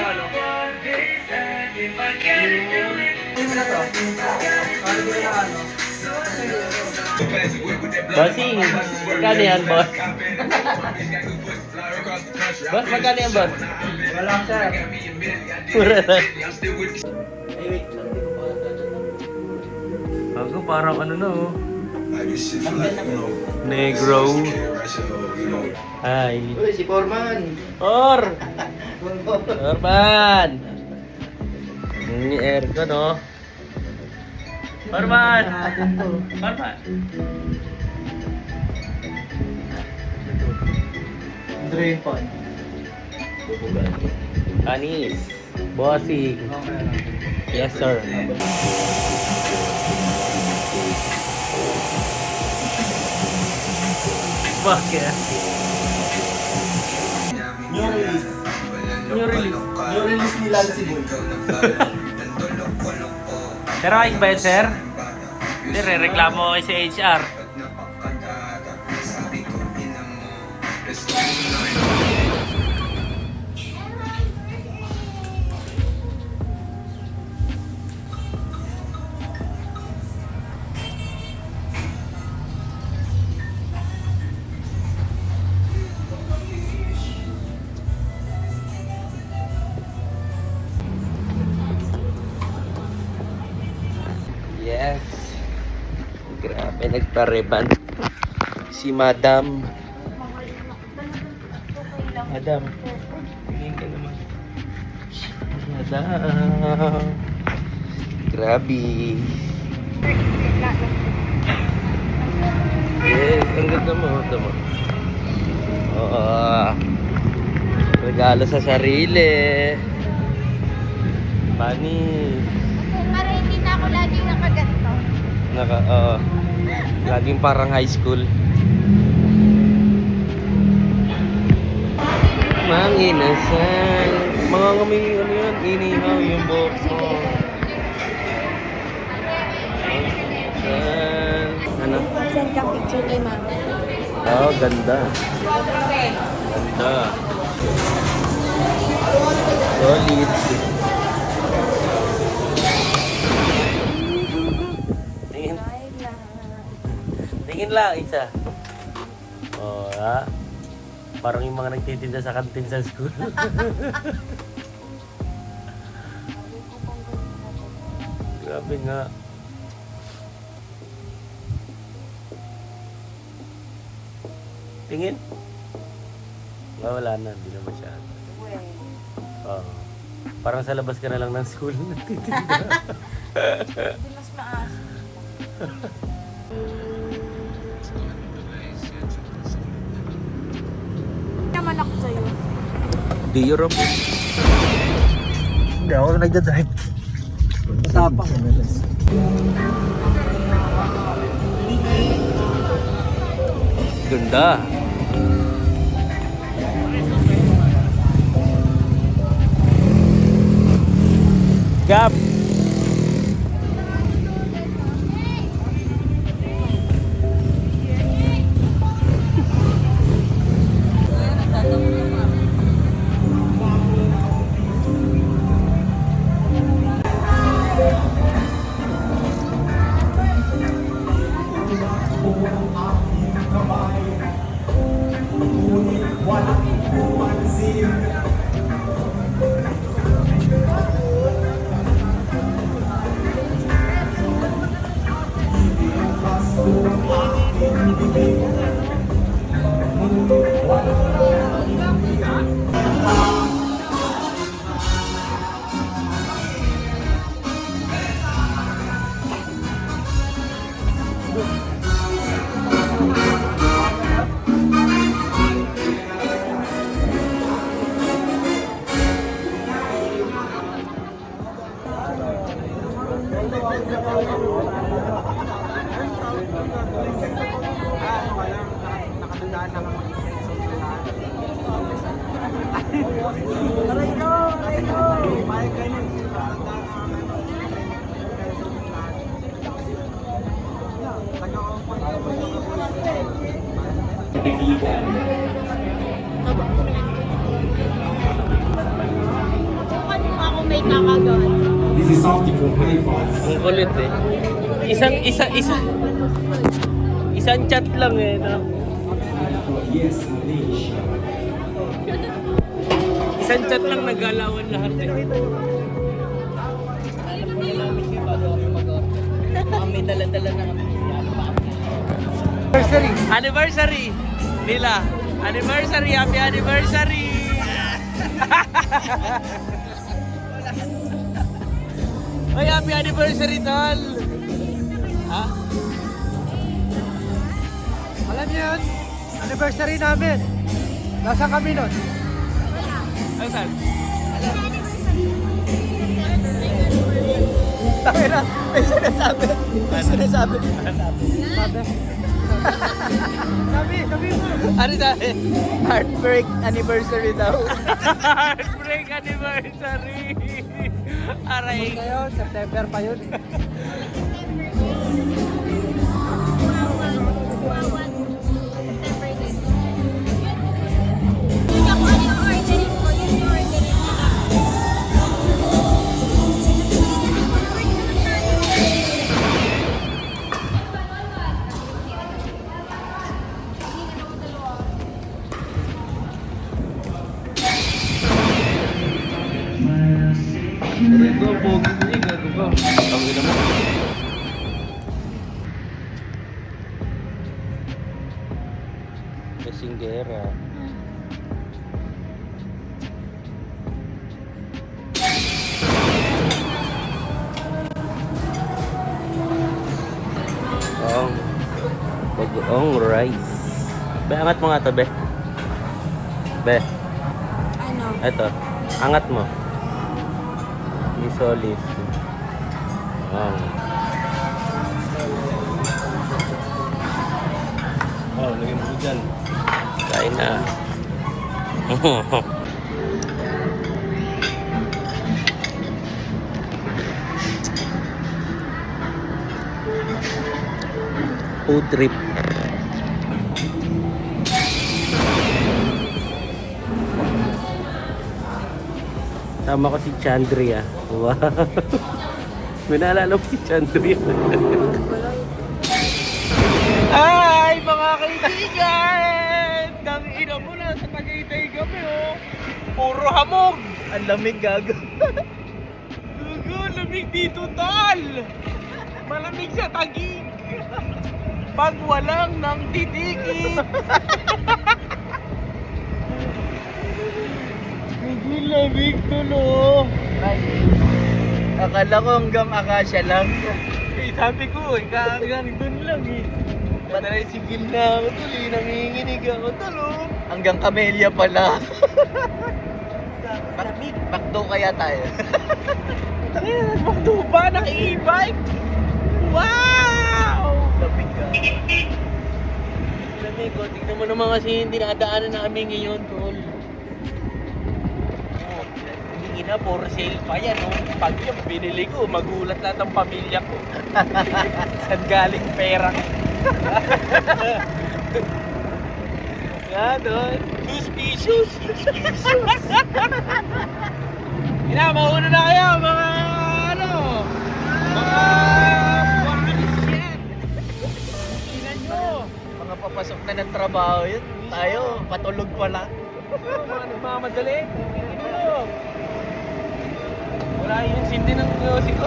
regalo. Ano na to? Ano ba na ano? Bossing, magkano yan, boss? Boss, magkano yan, boss? Wala sir. Mura lang. Ako parang ano na oh. Negro. Hi. Uy, si Foreman. Forman! Yung aircon oh. Forman! Forman! Drain pan. Anis. Bossing. Yes sir. Bakit? New release. New release ni Lancy Boy. Pero ayos ba yun, sir? Hindi, re-reklamo ko sa HR. Yes. Grabe, nagpa-reban si Madam. Madam. Tingin ka naman. Madam. Grabe. Yes, ang ganda mo. Ito mo. Regalo sa sarili. Panis. Para hindi na ako laging nakaganto. Laging parang high school. Manginasal. Mga ngami, ano yan? Inihaw yung buhok mo. Ano? Send ka picture kay mama. Oh, ganda. Ganda. Solid. Tingin lang isa. Oh, ha? Parang yung mga nagtitinda sa kantin sa school. Grabe nga. Tingin? Wala na, hindi na masyado. Oh. Parang sa labas ka na lang ng school nagtitinda. Hindi mas maas. Naman ako sa'yo. Di Europe. Hindi ako nagdadrive. Matapang. Ganda. Gap. celebrate na kagad. This is something from iPods. Ang kulit eh. Isang chat lang eh, no? Yes, Malaysia. Isang chat lang nagalawan lahat eh. May dala-dala na kami. Anniversary nila. Anniversary, happy anniversary. Ay, happy anniversary, tol. Ha? Alam niyo yun? Anniversary namin. Nasaan kami nun? Ay, saan? Tayo na. May sinasabi. May sinasabi. Sabi mo. Ano sabi? Heartbreak anniversary daw. Heartbreak anniversary. Aray. Ngayon, September pa yun. Hindi ako ano yung ordering ko, yun yung ordering nila. Ito, pogi ko eh, gago ka. Ang ina mo. Kasinggera. Bagoong rice. Be, angat mo nga to, Be. Be, Ano? eto. Angat mo. Isolis. Lagyan mo dyan. Kain na. Food trip. Tama ko si Chandria. Wow. May naalala ko si Chandria. Ay, mga kaibigan! Tangina mo na sa Tagaytay kami, oh. Puro hamog. Ang lamig gago. Gugu, lamig dito, tol. Malamig sa Taguig. Pag walang nang titikit. Gugu, lamig, tulo. Akala ko hanggang Akasya lang. Eh, sabi ko, hanggang doon lang eh. Pataray sigil na ako tuloy, nanginginig ako tulo. Hanggang Camellia pala. Bakdo kaya tayo. Tangina, nagbakdo ba? Naki-e-bike? Wow! Lamig ka. Lamig ko, tignan mo naman kasi yung dinadaanan namin ngayon, tol. Oh, hindi na, for sale pa yan, oh. Pag yung binili ko, magulat lahat ng pamilya ko. Saan galing pera? Yan, tol. Suspicious. Ina, mauna na kayo, mga ano, mga buwanis yan. Tingnan nyo. Mga papasok na ng trabaho yun. Tayo, patulog pa lang. Mga nagmamadali. Tingnan nyo. Wala yung sindi ng music ko.